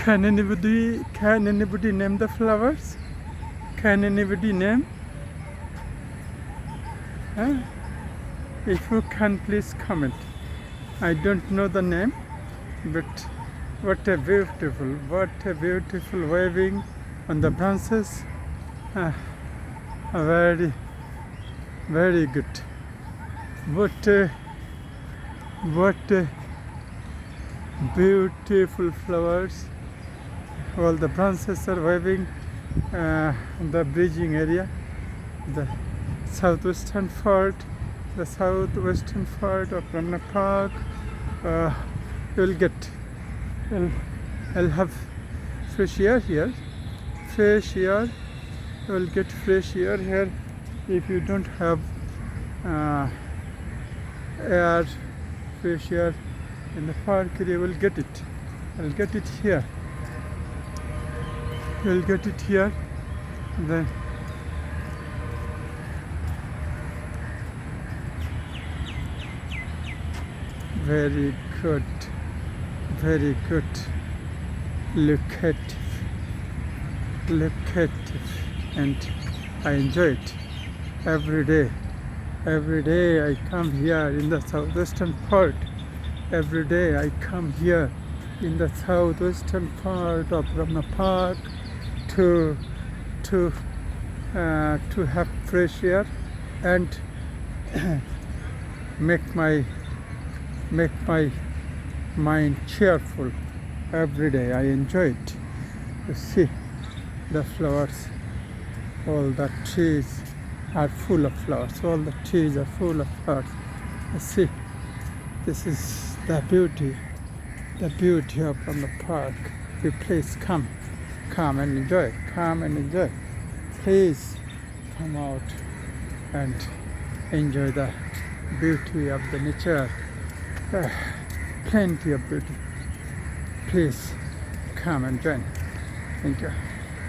Can anybody name the flowers? Can anybody name? Huh? If you can, please comment. I don't know the name, but what a beautiful waving on the branches. Very, very good. What a beautiful flowers. All the branches are waving in the bridging area. The southwestern part of Ramna Park. You'll have fresh air here. You'll get fresh air here. If you don't have fresh air in the park, you will get it. I'll get it here. You'll get it here. Then very good. Look at it, and I enjoy it every day. Every day I come here in the southwestern part. Every day I come here in the southwestern part of Ramna Park to have fresh air and make my mind cheerful. Every day I enjoy it. You see the flowers. All the trees are full of flowers. All the trees are full of flowers. You see, this is the beauty of the park. You please come and enjoy. Please come out and enjoy the beauty of the nature. Plenty of beauty. Please come and join. Thank you.